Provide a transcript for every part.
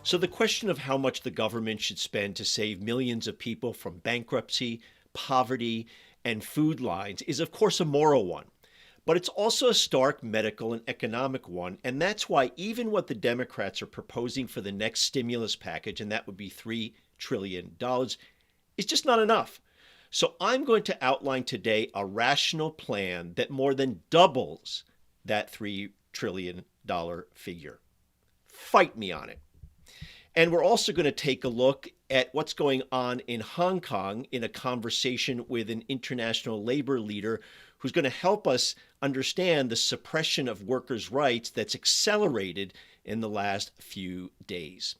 So the question of how much the government should spend to save millions of people from bankruptcy, poverty, and food lines is, of course, a moral one. But it's also a stark medical and economic one. And that's why even what the Democrats are proposing for the next stimulus package, and that would be $3 trillion, is just not enough. So I'm going to outline today a rational plan that more than doubles that $3 trillion figure. Fight me on it. And we're also going to take a look at what's going on in Hong Kong in a conversation with an international labor leader who's going to help us understand the suppression of workers' rights that's accelerated in the last few days.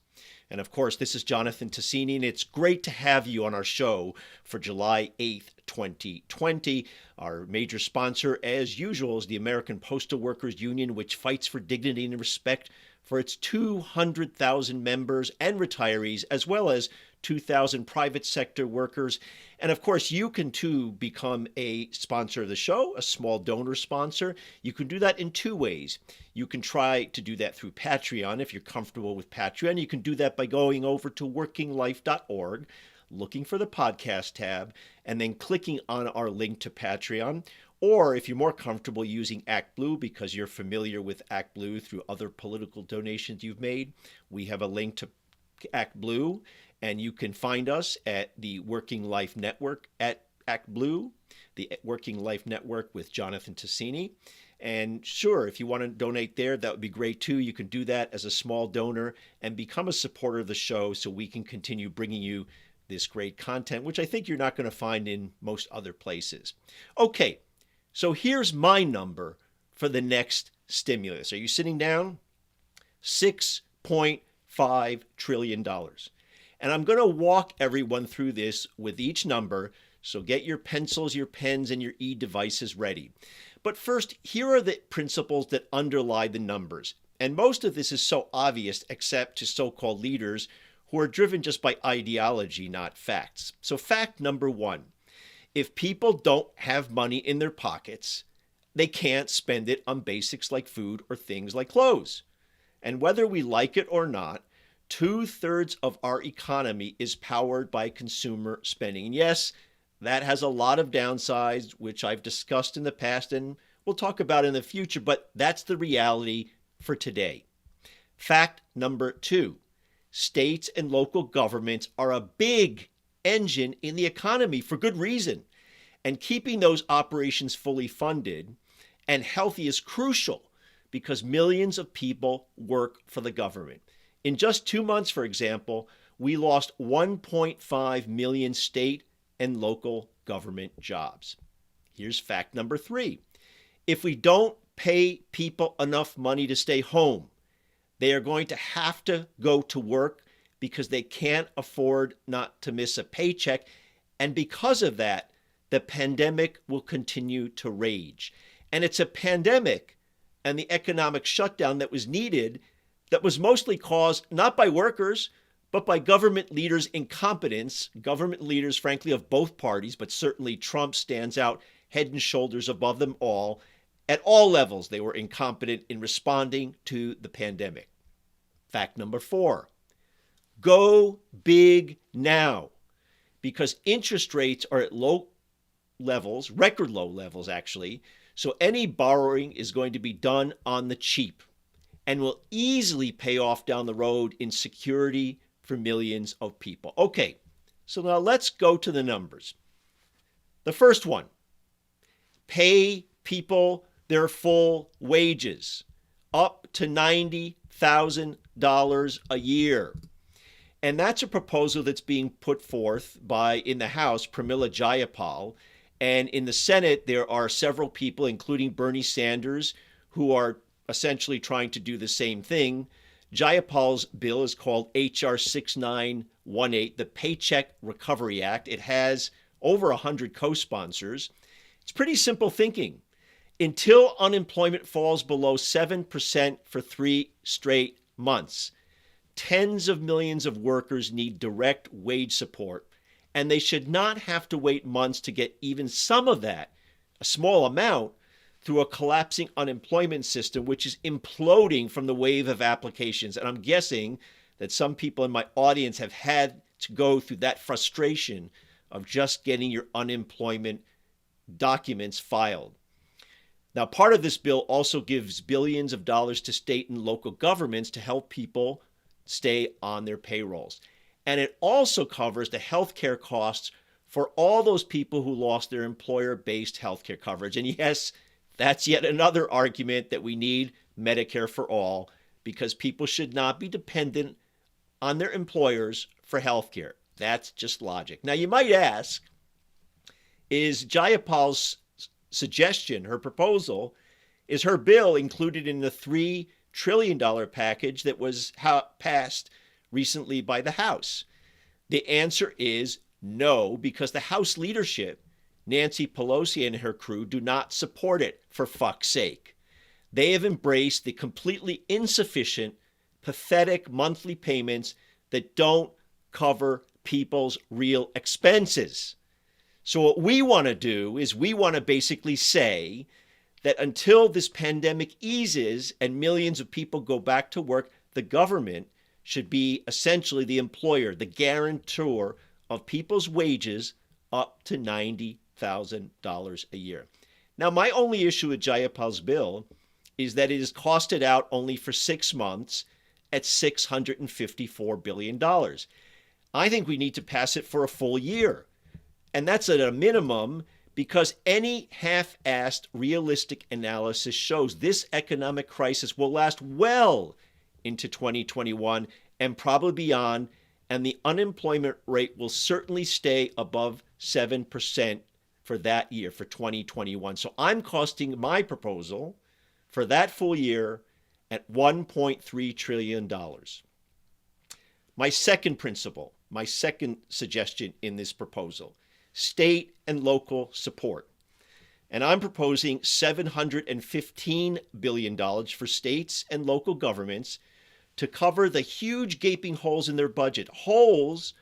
And of course, this is Jonathan Tassini, and it's great to have you on our show for July 8th, 2020. Our major sponsor, as usual, is the American Postal Workers Union, which fights for dignity and respect for its 200,000 members and retirees, as well as 2,000 private sector workers. And of course, you can too become a sponsor of the show, a small donor sponsor. You can do that in two ways. You can try to do that through Patreon if you're comfortable with Patreon. You can do that by going over to workinglife.org, looking for the podcast tab, and then clicking on our link to Patreon. Or if you're more comfortable using ActBlue because you're familiar with ActBlue through other political donations you've made, we have a link to ActBlue, and you can find us at the Working Life Network at ActBlue, the Working Life Network with Jonathan Tassini. And sure, if you want to donate there, that would be great too. You can do that as a small donor and become a supporter of the show so we can continue bringing you this great content, which I think you're not going to find in most other places. Okay. So here's my number for the next stimulus. Are you sitting down? $6.5 trillion. And I'm going to walk everyone through this with each number. So get your pencils, your pens, and your e-devices ready. But first, here are the principles that underlie the numbers. And most of this is so obvious, except to so-called leaders who are driven just by ideology, not facts. So fact number one. If people don't have money in their pockets, they can't spend it on basics like food or things like clothes. And whether we like it or not, 2/3 of our economy is powered by consumer spending. And yes, that has a lot of downsides, which I've discussed in the past and we'll talk about in the future, but that's the reality for today. Fact number two, states and local governments are a big engine in the economy for good reason. And keeping those operations fully funded and healthy is crucial because millions of people work for the government. In just 2 months, for example, we lost 1.5 million state and local government jobs. Here's fact number three. If we don't pay people enough money to stay home, they are going to have to go to work because they can't afford not to miss a paycheck. And because of that, the pandemic will continue to rage. And it's a pandemic and the economic shutdown that was needed that was mostly caused not by workers, but by government leaders' incompetence, government leaders, frankly, of both parties, but certainly Trump stands out head and shoulders above them all. At all levels, they were incompetent in responding to the pandemic. Fact number four. Go big now, because interest rates are at low levels, record low levels actually, so any borrowing is going to be done on the cheap and will easily pay off down the road in security for millions of people. Okay, so now let's go to the numbers. The first one, pay people their full wages, up to $90,000 a year. And that's a proposal that's being put forth by, in the House, Pramila Jayapal. And in the Senate, there are several people, including Bernie Sanders, who are essentially trying to do the same thing. Jayapal's bill is called H.R. 6918, the Paycheck Recovery Act. It has over 100 co-sponsors. It's pretty simple thinking. Until unemployment falls below 7% for 3 straight months, tens of millions of workers need direct wage support, and they should not have to wait months to get even some of that, a small amount, through a collapsing unemployment system, which is imploding from the wave of applications. And I'm guessing that some people in my audience have had to go through that frustration of just getting your unemployment documents filed. Now, part of this bill also gives billions of dollars to state and local governments to help people stay on their payrolls. And it also covers the healthcare costs for all those people who lost their employer-based healthcare coverage. And yes, that's yet another argument that we need Medicare for All, because people should not be dependent on their employers for healthcare. That's just logic. Now, you might ask, is Jayapal's suggestion, her proposal, is her bill included in the $3 trillion package that was passed recently by the House? The answer is no, because the House leadership, Nancy Pelosi and her crew, do not support it, for fuck's sake. They have embraced the completely insufficient, pathetic monthly payments that don't cover people's real expenses. So what we want to do is we want to basically say that until this pandemic eases and millions of people go back to work, the government should be essentially the employer, the guarantor of people's wages up to $90,000 a year. Now, my only issue with Jayapal's bill is that it is costed out only for 6 months at $654 billion. I think we need to pass it for a full year. And that's at a minimum, because any half-assed realistic analysis shows this economic crisis will last well into 2021 and probably beyond, and the unemployment rate will certainly stay above 7% for that year, for 2021. So I'm costing my proposal for that full year at $1.3 trillion. My second principle, my second suggestion in this proposal, state and local support. And I'm proposing $715 billion for states and local governments to cover the huge gaping holes in their budget. Holes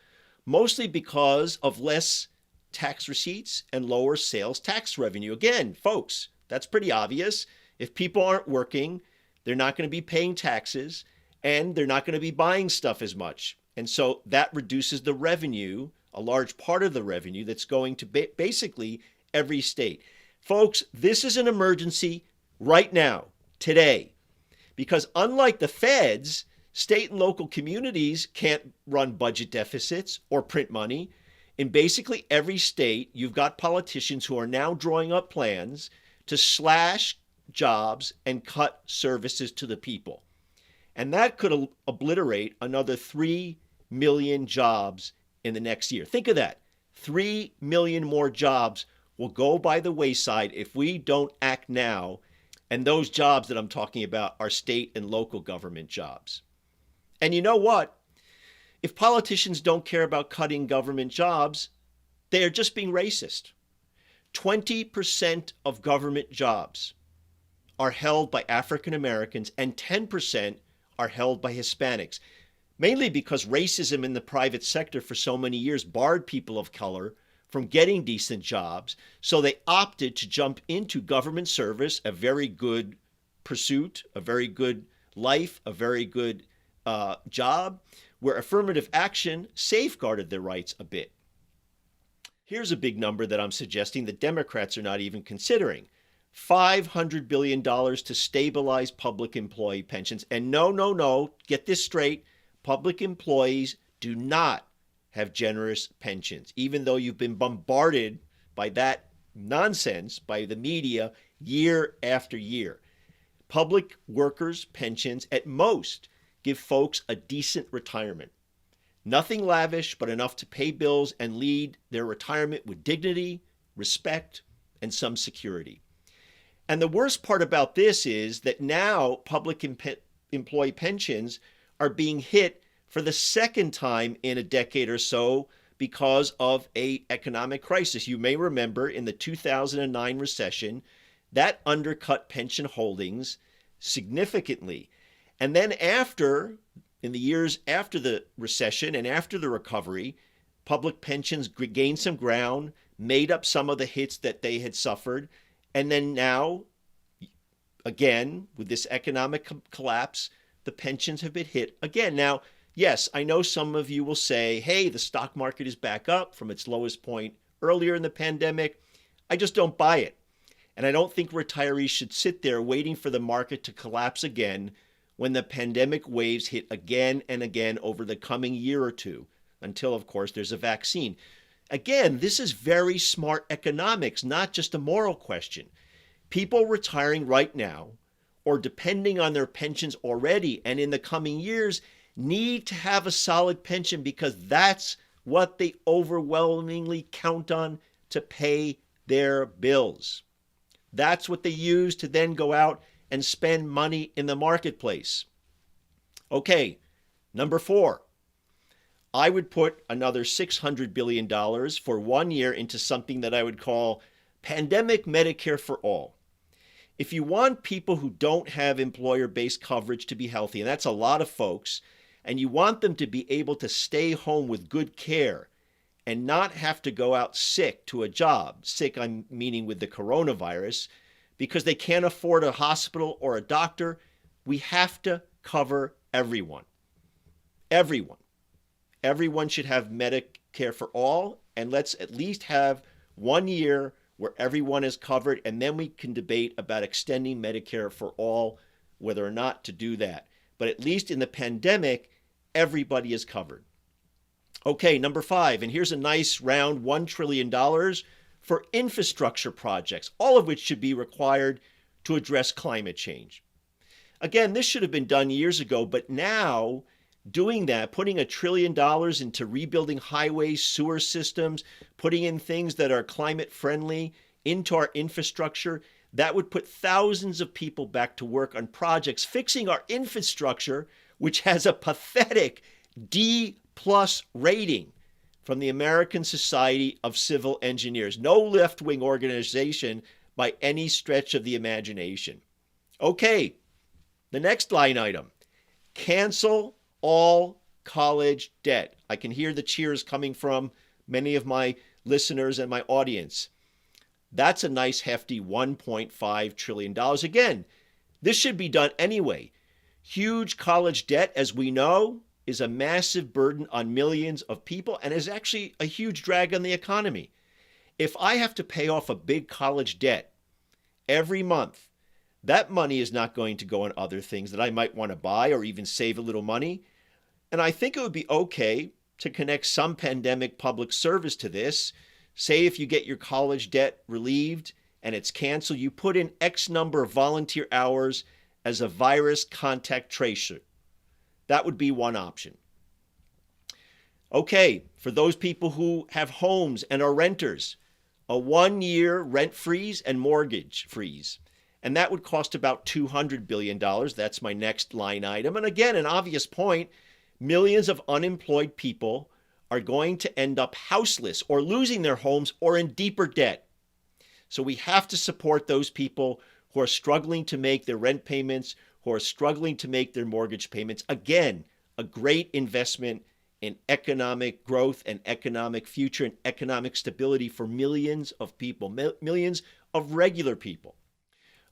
mostly because of less tax receipts and lower sales tax revenue. Again, folks, that's pretty obvious. If people aren't working, they're not going to be paying taxes, and they're not going to be buying stuff as much. And so that reduces the revenue, a large part of the revenue that's going to basically every state. Folks, this is an emergency right now, today, because unlike the feds, state and local communities can't run budget deficits or print money. In basically every state, you've got politicians who are now drawing up plans to slash jobs and cut services to the people. And that could obliterate another 3 million jobs in the next year. Think of that. 3 million more jobs will go by the wayside if we don't act now. And those jobs that I'm talking about are state and local government jobs. And you know what? If politicians don't care about cutting government jobs, they are just being racist. 20% of government jobs are held by African Americans and 10% are held by Hispanics, mainly because racism in the private sector for so many years barred people of color from getting decent jobs. So they opted to jump into government service, a very good pursuit, a very good life, a very good job, where affirmative action safeguarded their rights a bit. Here's a big number that I'm suggesting the Democrats are not even considering. $500 billion to stabilize public employee pensions. And no, get this straight. Public employees do not have generous pensions, even though you've been bombarded by that nonsense by the media year after year. Public workers' pensions at most give folks a decent retirement. Nothing lavish, but enough to pay bills and lead their retirement with dignity, respect, and some security. And the worst part about this is that now public employee pensions are being hit for the second time in a decade or so because of an economic crisis. You may remember in the 2009 recession, that undercut pension holdings significantly. And then in the years after the recession and after the recovery, public pensions gained some ground, made up some of the hits that they had suffered. And then now, again, with this economic collapse, the pensions have been hit again. Now, Yes, I know some of you will say, hey, the stock market is back up from its lowest point earlier in the pandemic. I just don't buy it. And I don't think retirees should sit there waiting for the market to collapse again when the pandemic waves hit again and again over the coming year or two, until, of course, there's a vaccine. Again, this is very smart economics, not just a moral question. People retiring right now, or depending on their pensions already and in the coming years, need to have a solid pension because that's what they overwhelmingly count on to pay their bills. That's what they use to then go out and spend money in the marketplace. Okay, number 4. I would put another $600 billion for 1 year into something that I would call Pandemic Medicare for All. If you want people who don't have employer-based coverage to be healthy, and that's a lot of folks, and you want them to be able to stay home with good care and not have to go out sick to a job, sick I'm meaning with the coronavirus, because they can't afford a hospital or a doctor, we have to cover everyone. Everyone. Everyone should have Medicare for All, and let's at least have 1 year where everyone is covered, and then we can debate about extending Medicare for All, whether or not to do that. But at least in the pandemic, everybody is covered. Okay, number 5, and here's a nice round $1 trillion for infrastructure projects, all of which should be required to address climate change. Again, this should have been done years ago, but now doing that, putting $1 trillion into rebuilding highways, sewer systems, putting in things that are climate friendly into our infrastructure, that would put thousands of people back to work on projects fixing our infrastructure, which has a pathetic D+ rating from the American Society of Civil Engineers. No left-wing organization by any stretch of the imagination. Okay, the next line item, cancel all college debt. I can hear the cheers coming from many of my listeners and my audience. That's a nice hefty $1.5 trillion. Again, this should be done anyway. Huge college debt, as we know, is a massive burden on millions of people and is actually a huge drag on the economy. If I have to pay off a big college debt every month, that money is not going to go on other things that I might want to buy or even save a little money. And I think it would be okay to connect some pandemic public service to this. Say if you get your college debt relieved and it's canceled, you put in X number of volunteer hours as a virus contact tracer. That would be one option. Okay, for those people who have homes and are renters, a 1 year rent freeze and mortgage freeze. And that would cost about $200 billion. That's my next line item. And again, an obvious point, millions of unemployed people are going to end up houseless or losing their homes or in deeper debt. So we have to support those people who are struggling to make their rent payments, who are struggling to make their mortgage payments. Again, a great investment in economic growth and economic future and economic stability for millions of people, millions of regular people.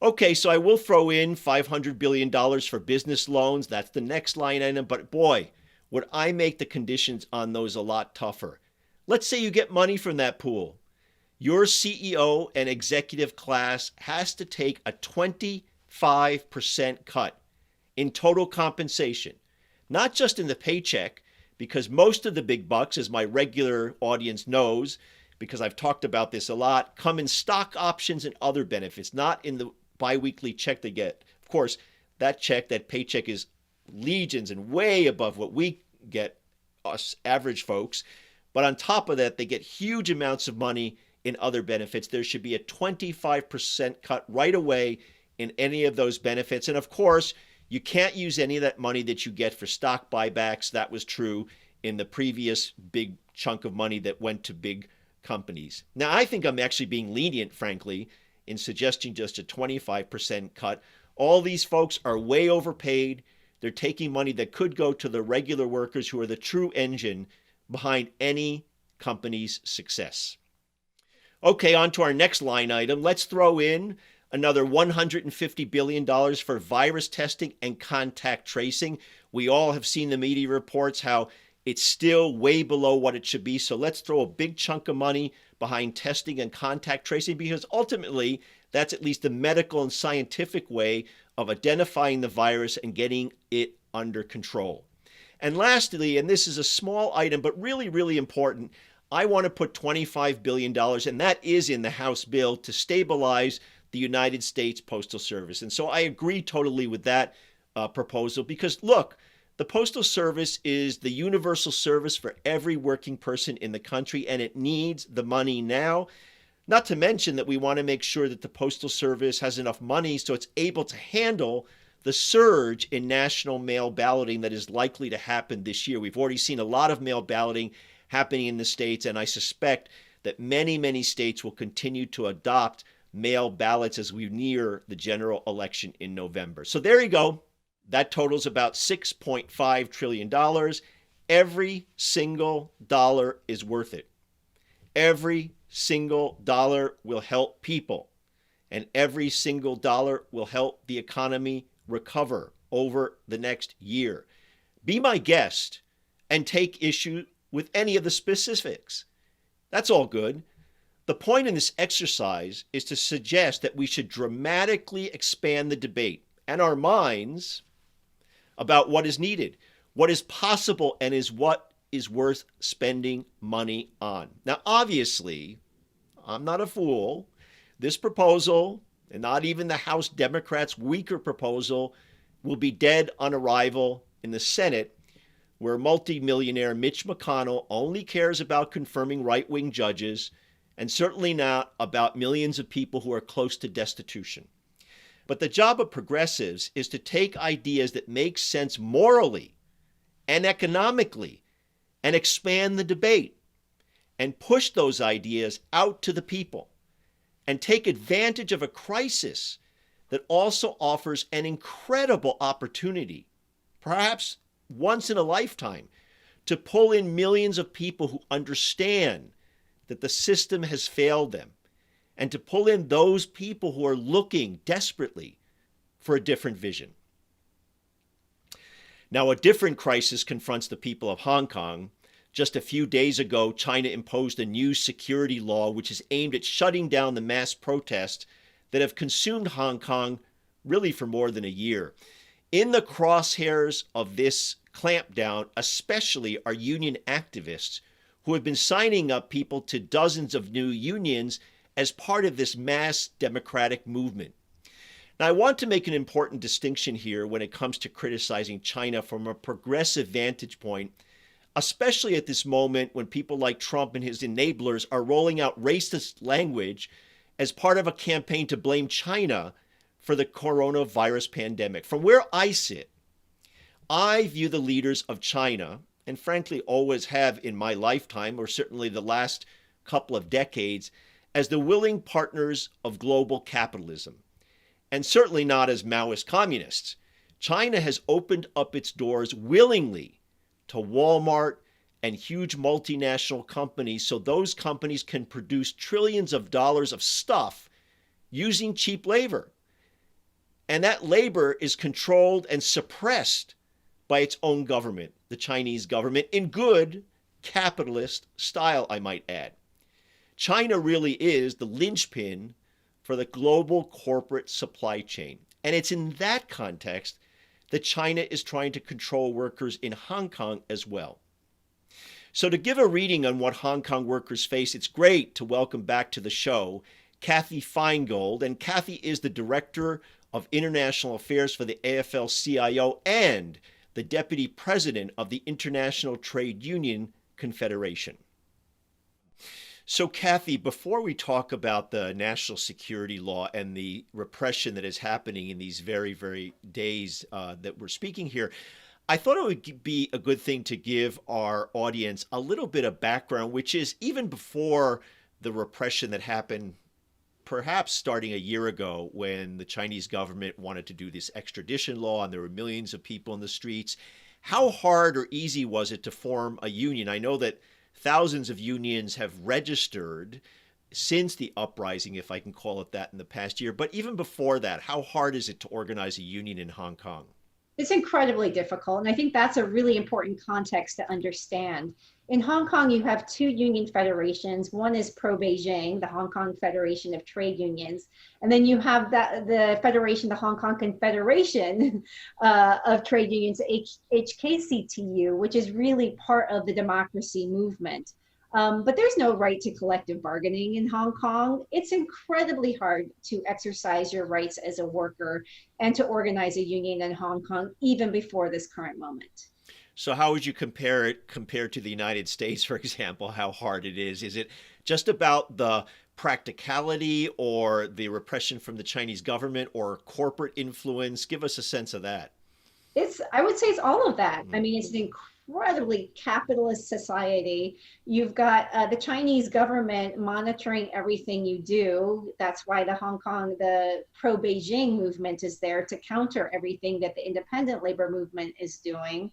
Okay, so I will throw in $500 billion for business loans. That's the next line item. But boy, would I make the conditions on those a lot tougher. Let's say you get money from that pool. Your CEO and executive class has to take a 25% cut in total compensation, not just in the paycheck, because most of the big bucks, as my regular audience knows, because I've talked about this a lot, come in stock options and other benefits, not in the biweekly check they get. Of course, that check, that paycheck is legions and way above what we get, us average folks. But on top of that, they get huge amounts of money in other benefits. There should be a 25% cut right away in any of those benefits. And of course, you can't use any of that money that you get for stock buybacks. That was true in the previous big chunk of money that went to big companies. Now, I think I'm actually being lenient, frankly, in suggesting just a 25% cut. All these folks are way overpaid. They're taking money that could go to the regular workers who are the true engine behind any company's success. Okay, on to our next line item. Let's throw in another $150 billion for virus testing and contact tracing. We all have seen the media reports how it's still way below what it should be. So let's throw a big chunk of money behind testing and contact tracing, because ultimately that's at least the medical and scientific way of identifying the virus and getting it under control. And lastly, and this is a small item, but really, really important, I want to put $25 billion, and that is in the House bill, to stabilize the United States Postal Service. And so I agree totally with that proposal, because look, the Postal Service is the universal service for every working person in the country, and it needs the money now. Not to mention that we want to make sure that the Postal Service has enough money so it's able to handle the surge in national mail balloting that is likely to happen this year. We've already seen a lot of mail balloting happening in the states, and I suspect that many, many states will continue to adopt mail ballots as we near the general election in November. So there you go. That totals about $6.5 trillion. Every single dollar is worth it. Every single dollar will help people, and every single dollar will help the economy recover over the next year. Be my guest and take issue with any of the specifics. That's all good. The point in this exercise is to suggest that we should dramatically expand the debate and our minds about what is needed, what is possible, and is what is worth spending money on. Now, obviously, I'm not a fool. This proposal, and not even the House Democrats' weaker proposal, will be dead on arrival in the Senate, where multimillionaire Mitch McConnell only cares about confirming right-wing judges, and certainly not about millions of people who are close to destitution. But the job of progressives is to take ideas that make sense morally and economically and expand the debate and push those ideas out to the people and take advantage of a crisis that also offers an incredible opportunity, perhaps once in a lifetime, to pull in millions of people who understand that the system has failed them, and to pull in those people who are looking desperately for a different vision. Now, a different crisis confronts the people of Hong Kong. Just a few days ago, China imposed a new security law which is aimed at shutting down the mass protests that have consumed Hong Kong really for more than a year. In the crosshairs of this clampdown, especially are union activists who have been signing up people to dozens of new unions as part of this mass democratic movement. Now, I want to make an important distinction here when it comes to criticizing China from a progressive vantage point, especially at this moment when people like Trump and his enablers are rolling out racist language as part of a campaign to blame China for the coronavirus pandemic. From where I sit, I view the leaders of China, and frankly always have in my lifetime, or certainly the last couple of decades, as the willing partners of global capitalism, and certainly not as Maoist communists. China has opened up its doors willingly to Walmart and huge multinational companies so those companies can produce trillions of dollars of stuff using cheap labor. And that labor is controlled and suppressed by its own government, the Chinese government, in good capitalist style, I might add. China really is the linchpin for the global corporate supply chain. And it's in that context that China is trying to control workers in Hong Kong as well. So to give a reading on what Hong Kong workers face, it's great to welcome back to the show Cathy Feingold. And Cathy is the Director of International Affairs for the AFL-CIO and the Deputy President of the International Trade Union Confederation. So, Cathy, before we talk about the national security law and the repression that is happening in these very, very days that we're speaking here, I thought it would be a good thing to give our audience a little bit of background, which is even before the repression that happened, perhaps starting a year ago when the Chinese government wanted to do this extradition law and there were millions of people in the streets. How hard or easy was it to form a union? I know that thousands of unions have registered since the uprising, if I can call it that, in the past year. But even before that, how hard is it to organize a union in Hong Kong? It's incredibly difficult. And I think that's a really important context to understand. In Hong Kong, you have two union federations. One is pro-Beijing, the Hong Kong Federation of Trade Unions. And then you have the federation, the Hong Kong Confederation of Trade Unions, HKCTU, which is really part of the democracy movement. But there's no right to collective bargaining in Hong Kong. It's incredibly hard to exercise your rights as a worker and to organize a union in Hong Kong, even before this current moment. So how would you compare it compared to the United States, for example, how hard it is? Is it just about the practicality or the repression from the Chinese government or corporate influence? Give us a sense of that. I would say it's all of that. I Mm. mean, it's an incredibly capitalist society. You've got the Chinese government monitoring everything you do. That's why the pro-Beijing movement is there to counter everything that the independent labor movement is doing.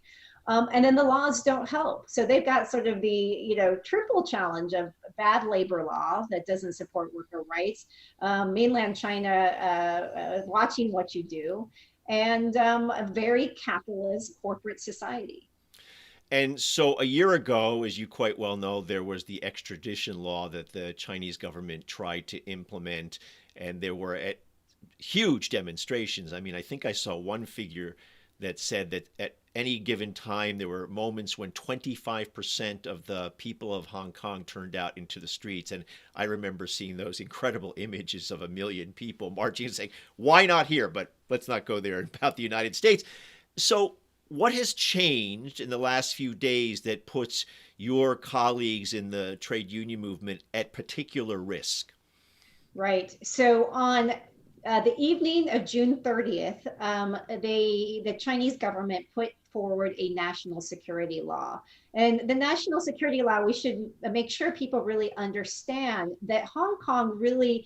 And then the laws don't help. So they've got sort of the, triple challenge of bad labor law that doesn't support worker rights, mainland China watching what you do, and a very capitalist corporate society. And so a year ago, as you quite well know, there was the extradition law that the Chinese government tried to implement, and there were huge demonstrations. I mean, I think I saw one figure that said that at any given time, there were moments when 25% of the people of Hong Kong turned out into the streets. And I remember seeing those incredible images of a million people marching and saying, why not here? But let's not go there about the United States. So, what has changed in the last few days that puts your colleagues in the trade union movement at particular risk? Right. So on the evening of June 30th, the Chinese government put forward a national security law. And the national security law, we should make sure people really understand that Hong Kong really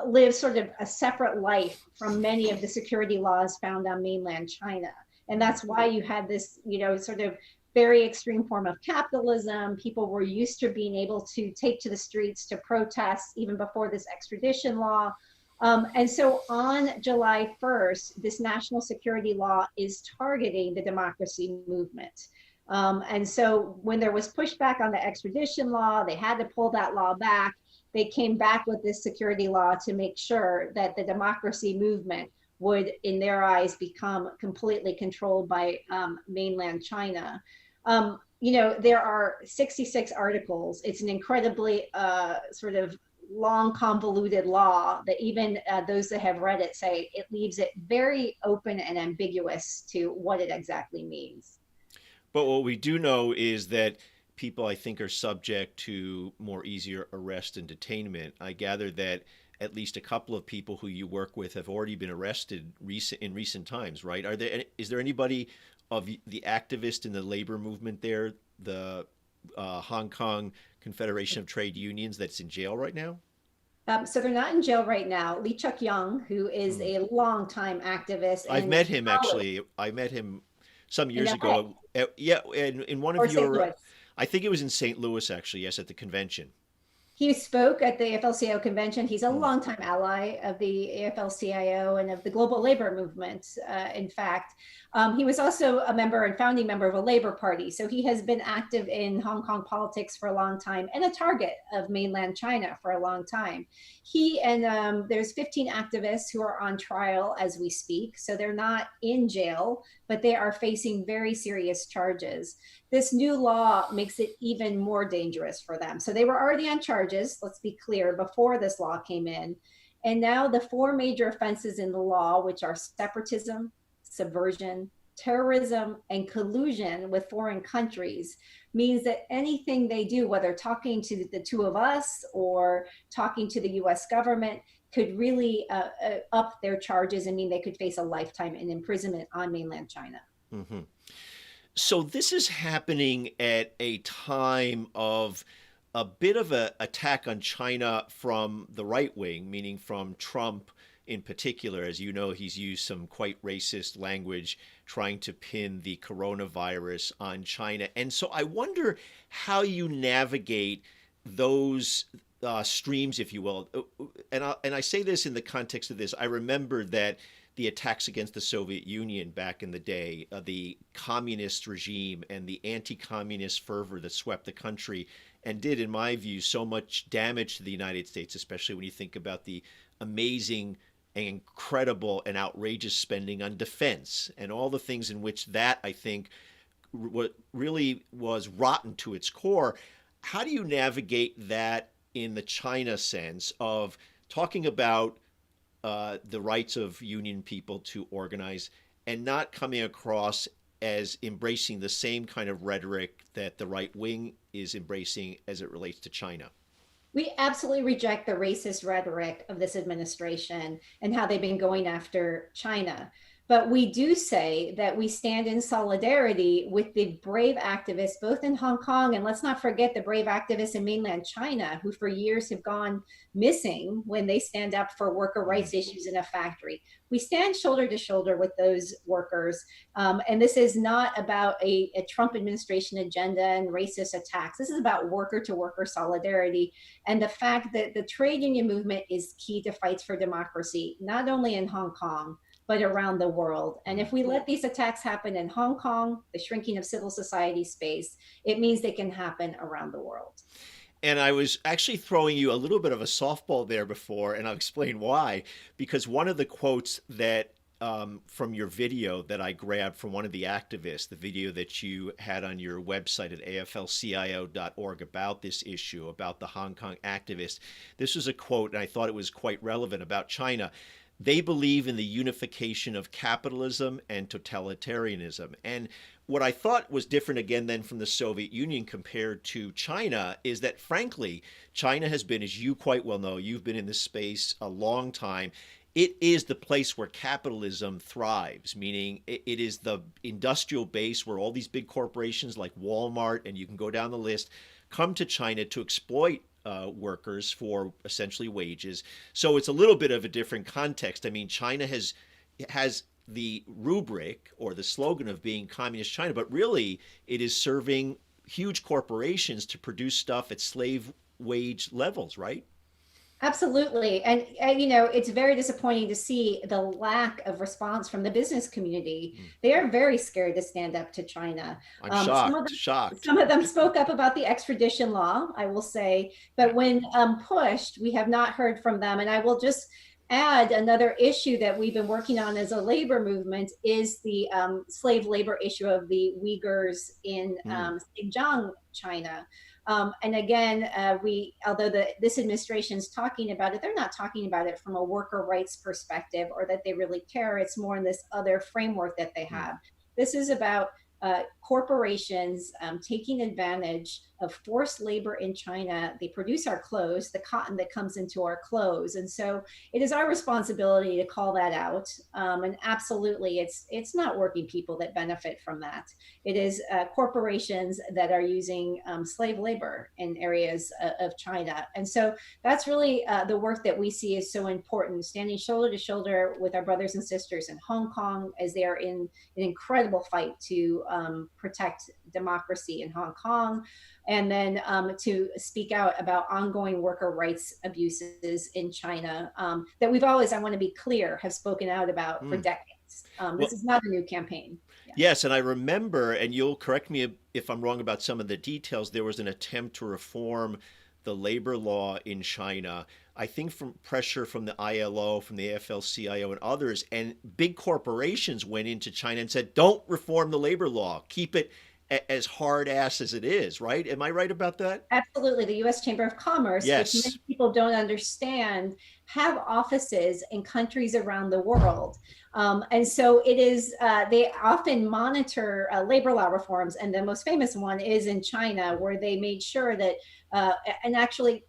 lives sort of a separate life from many of the security laws found on mainland China. And that's why you had this, sort of very extreme form of capitalism. People were used to being able to take to the streets to protest even before this extradition law. And so on July 1st, this national security law is targeting the democracy movement. And so when there was pushback on the extradition law, they had to pull that law back. They came back with this security law to make sure that the democracy movement would, in their eyes, become completely controlled by mainland China. There are 66 articles. It's an incredibly sort of long, convoluted law that even those that have read it say it leaves it very open and ambiguous to what it exactly means. But what we do know is that people, I think, are subject to more easier arrest and detainment. I gather that at least a couple of people who you work with have already been arrested in recent times, right? Is there anybody of the activist in the labor movement there, the Hong Kong Confederation of Trade Unions, that's in jail right now? So they're not in jail right now. Lee Chuk Young, who is Hmm. a longtime activist I've and met him colleague actually. I met him some in years LA ago. Yeah, in one or of St. your, Louis. I think it was in St. Louis actually. Yes, at the convention. He spoke at the AFL-CIO convention. He's a Hmm. longtime ally of the AFL-CIO and of the global labor movement. In fact, he was also a member and founding member of a labor party. So he has been active in Hong Kong politics for a long time and a target of mainland China for a long time. He and there's 15 activists who are on trial as we speak. So they're not in jail, but they are facing very serious charges. This new law makes it even more dangerous for them. So they were already on charges, let's be clear, before this law came in. And now the four major offenses in the law, which are separatism, subversion, terrorism, and collusion with foreign countries, means that anything they do, whether talking to the two of us or talking to the US government, could really up their charges and mean they could face a lifetime in imprisonment on mainland China. Hmm. So this is happening at a time of a bit of an attack on China from the right wing, meaning from Trump in particular. As you know, he's used some quite racist language trying to pin the coronavirus on China. And so I wonder how you navigate those streams, if you will. And I say this in the context of this. I remember that the attacks against the Soviet Union back in the day, the communist regime and the anti-communist fervor that swept the country and did, in my view, so much damage to the United States, especially when you think about the amazing and incredible and outrageous spending on defense and all the things in which that, I think, what really was rotten to its core. How do you navigate that in the China sense of talking about the rights of union people to organize and not coming across as embracing the same kind of rhetoric that the right wing is embracing as it relates to China? We absolutely reject the racist rhetoric of this administration and how they've been going after China. But we do say that we stand in solidarity with the brave activists, both in Hong Kong, and let's not forget the brave activists in mainland China, who for years have gone missing when they stand up for worker rights issues in a factory. We stand shoulder to shoulder with those workers. And this is not about a Trump administration agenda and racist attacks. This is about worker to worker solidarity and the fact that the trade union movement is key to fights for democracy, not only in Hong Kong, but around the world. And if we let these attacks happen in Hong Kong, the shrinking of civil society space, it means they can happen around the world. And I was actually throwing you a little bit of a softball there before, and I'll explain why. Because one of the quotes that from your video that I grabbed from one of the activists, the video that you had on your website at AFL-CIO.org about this issue, about the Hong Kong activists, this was a quote, and I thought it was quite relevant about China. They believe in the unification of capitalism and totalitarianism. And what I thought was different again then from the Soviet Union compared to China is that, frankly, China has been, as you quite well know, you've been in this space a long time. It is the place where capitalism thrives, meaning it is the industrial base where all these big corporations like Walmart, and you can go down the list, come to China to exploit workers for essentially wages. So it's a little bit of a different context. I mean, China has the rubric or the slogan of being communist China, but really it is serving huge corporations to produce stuff at slave wage levels, right? Absolutely. And, you know, it's very disappointing to see the lack of response from the business community. They are very scared to stand up to China. I'm shocked. Some of them spoke up about the extradition law, I will say, but when pushed, we have not heard from them. And I will just add another issue that we've been working on as a labor movement is the slave labor issue of the Uyghurs in Xinjiang, China. And again, although this administration is talking about it, they're not talking about it from a worker rights perspective or that they really care. It's more in this other framework that they have. This is about corporations taking advantage of forced labor in China. They produce our clothes, the cotton that comes into our clothes. And so it is our responsibility to call that out. And absolutely, it's not working people that benefit from that. It is corporations that are using slave labor in areas of China. And so that's really the work that we see is so important, standing shoulder to shoulder with our brothers and sisters in Hong Kong as they are in an incredible fight to protect democracy in Hong Kong, and then to speak out about ongoing worker rights abuses in China that we've always, I want to be clear, have spoken out about for decades. This is not a new campaign. Yeah. Yes, and I remember, and you'll correct me if I'm wrong about some of the details, there was an attempt to reform the labor law in China, I think from pressure from the ILO, from the AFL-CIO and others, and big corporations went into China and said, don't reform the labor law, keep it as hard ass as it is, right? Am I right about that? Absolutely. The U.S. Chamber of Commerce, yes, which many people don't understand, have offices in countries around the world. And so it is, they often monitor labor law reforms. And the most famous one is in China, where they made sure that, and actually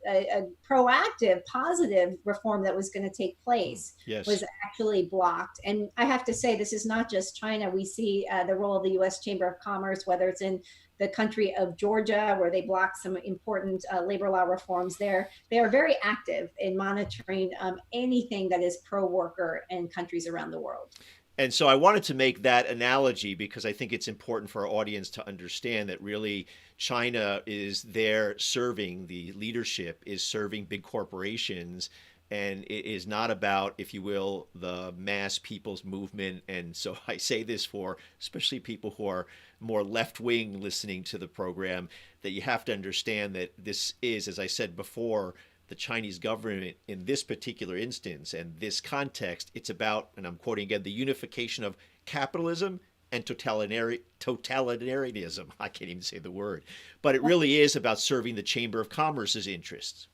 a proactive, positive reform that was going to take place was actually blocked. And I have to say, this is not just China. We see the role of the U.S. Chamber of Commerce, whether it's in the country of Georgia, where they blocked some important labor law reforms there. They are very active in monitoring anything that is pro-worker in countries around the world. And so I wanted to make that analogy because I think it's important for our audience to understand that really China is there serving, the leadership is serving big corporations And it is not about, if you will, the mass people's movement. And so I say this for especially people who are more left wing listening to the program, that you have to understand that this is, as I said before, the Chinese government in this particular instance and this context. It's about, and I'm quoting again, the unification of capitalism and totalitarianism. I can't even say the word, but it really is about serving the Chamber of Commerce's interests.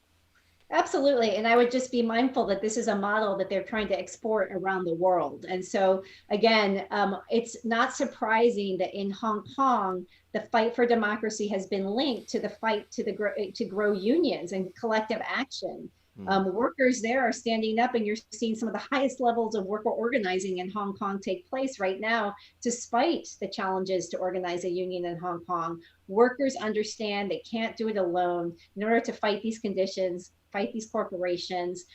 Absolutely. And I would just be mindful that this is a model that they're trying to export around the world. And so, again, it's not surprising that in Hong Kong, the fight for democracy has been linked to the fight to grow unions and collective action. Hmm. Workers there are standing up, and you're seeing some of the highest levels of worker organizing in Hong Kong take place right now, despite the challenges to organize a union in Hong Kong. Workers understand they can't do it alone. In order to fight these conditions, fight these corporations,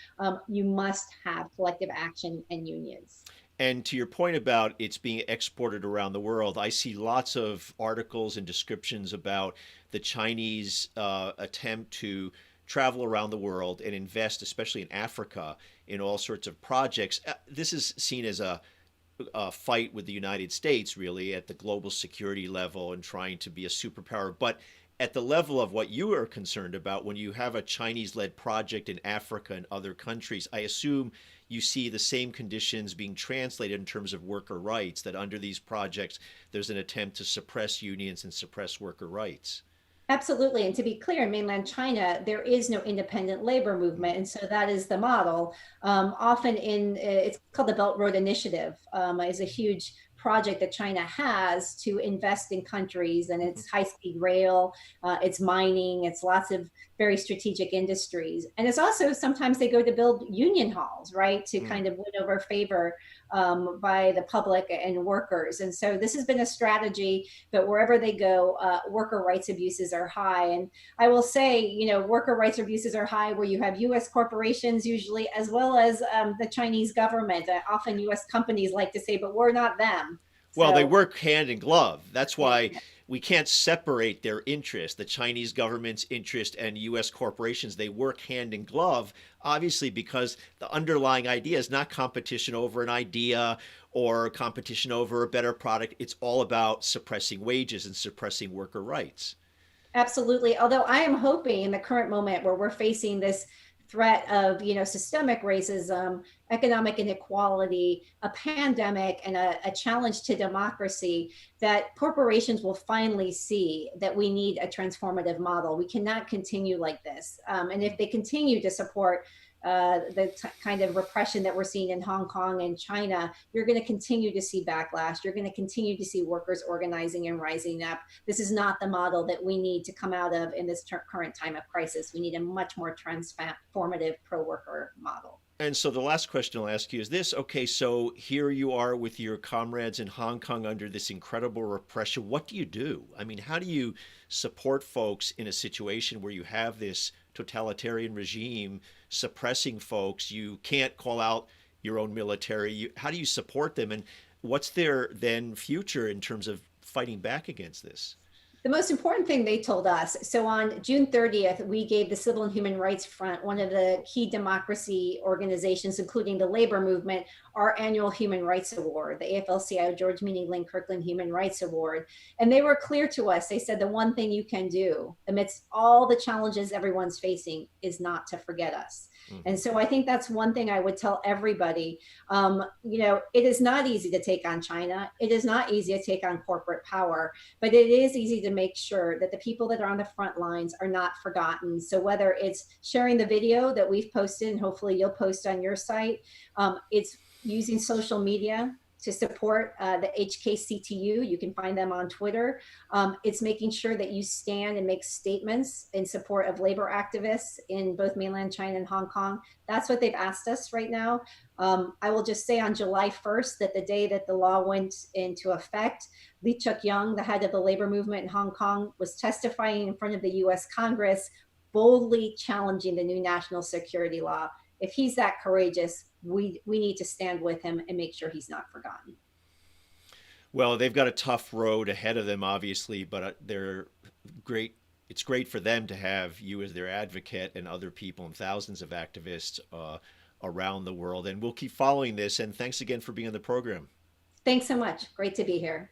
you must have collective action and unions. And to your point about it's being exported around the world, I see lots of articles and descriptions about the Chinese attempt to travel around the world and invest, especially in Africa, in all sorts of projects. This is seen as a fight with the United States, really, at the global security level and trying to be a superpower. But at the level of what you are concerned about, when you have a Chinese-led project in Africa and other countries, I assume you see the same conditions being translated in terms of worker rights, that under these projects, there's an attempt to suppress unions and suppress worker rights. Absolutely. And to be clear, in mainland China, there is no independent labor movement. And so that is the model. Often it's called the Belt Road Initiative, is a huge project that China has to invest in countries, and it's high-speed rail, it's mining, it's lots of very strategic industries. And it's also sometimes they go to build union halls, right, to kind of win over favor by the public and workers. And so this has been a strategy, but wherever they go, worker rights abuses are high. And I will say, worker rights abuses are high where you have US corporations usually, as well as the Chinese government. Often US companies like to say, but we're not them. Well, they So work hand in glove. That's why we can't separate their interest, the Chinese government's interest and U.S. corporations. They work hand in glove, obviously, because the underlying idea is not competition over an idea or competition over a better product. It's all about suppressing wages and suppressing worker rights. absolutely. Although I am hoping in the current moment where we're facing this threat of, systemic racism, economic inequality, a pandemic, and a challenge to democracy, that corporations will finally see that we need a transformative model. We cannot continue like this. And if they continue to support kind of repression that we're seeing in Hong Kong and China, you're going to continue to see backlash. You're going to continue to see workers organizing and rising up. This is not the model that we need to come out of in this current time of crisis. We need a much more transformative pro-worker model. And so the last question I'll ask you is this. Okay, so here you are with your comrades in Hong Kong under this incredible repression. What do you do? I mean, how do you support folks in a situation where you have this totalitarian regime suppressing folks? You can't call out your own military. How do you support them? And what's their then future in terms of fighting back against this? The most important thing they told us, so on June 30th, we gave the Civil and Human Rights Front, one of the key democracy organizations, including the labor movement, our annual Human Rights Award, the AFL-CIO George Meany Lynn Kirkland Human Rights Award. And they were clear to us. They said the one thing you can do amidst all the challenges everyone's facing is not to forget us. And so I think that's one thing I would tell everybody. It is not easy to take on China. It is not easy to take on corporate power, but it is easy to make sure that the people that are on the front lines are not forgotten. So whether it's sharing the video that we've posted, and hopefully you'll post on your site, it's using social media to support the HKCTU. You can find them on Twitter. It's making sure that you stand and make statements in support of labor activists in both mainland China and Hong Kong. That's what they've asked us right now. I will just say on July 1st, that the day that the law went into effect, Lee Chuk-young, the head of the labor movement in Hong Kong, was testifying in front of the US Congress, boldly challenging the new national security law. If he's that courageous, we need to stand with him and make sure he's not forgotten. Well, they've got a tough road ahead of them, obviously, but they're great it's great for them to have you as their advocate and other people and thousands of activists around the world. And we'll keep following this. And thanks again for being on the program. Thanks so much. Great to be here.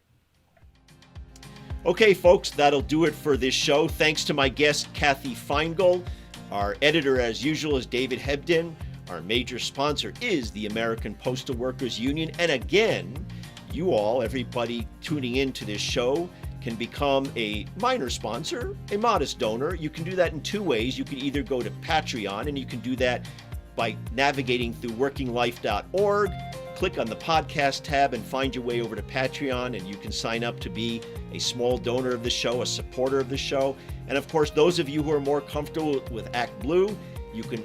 Okay, folks, that'll do it for this show. Thanks to my guest, Cathy Feingold. Our editor, as usual, is David Hebden. Our major sponsor is the American Postal Workers Union. And again, you all, everybody tuning in to this show, can become a minor sponsor, a modest donor. You can do that in two ways. You can either go to Patreon, and you can do that by navigating through workinglife.org. Click on the podcast tab and find your way over to Patreon, and you can sign up to be a small donor of the show, a supporter of the show. And of course, those of you who are more comfortable with Act Blue, you can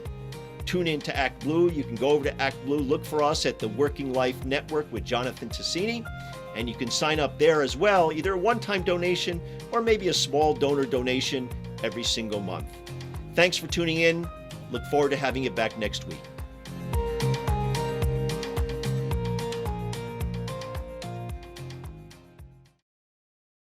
tune in to Act Blue. You can go over to Act Blue, look for us at the Working Life Network with Jonathan Tassini, and you can sign up there as well, either a one-time donation or maybe a small donor donation every single month. Thanks for tuning in. Look forward to having you back next week.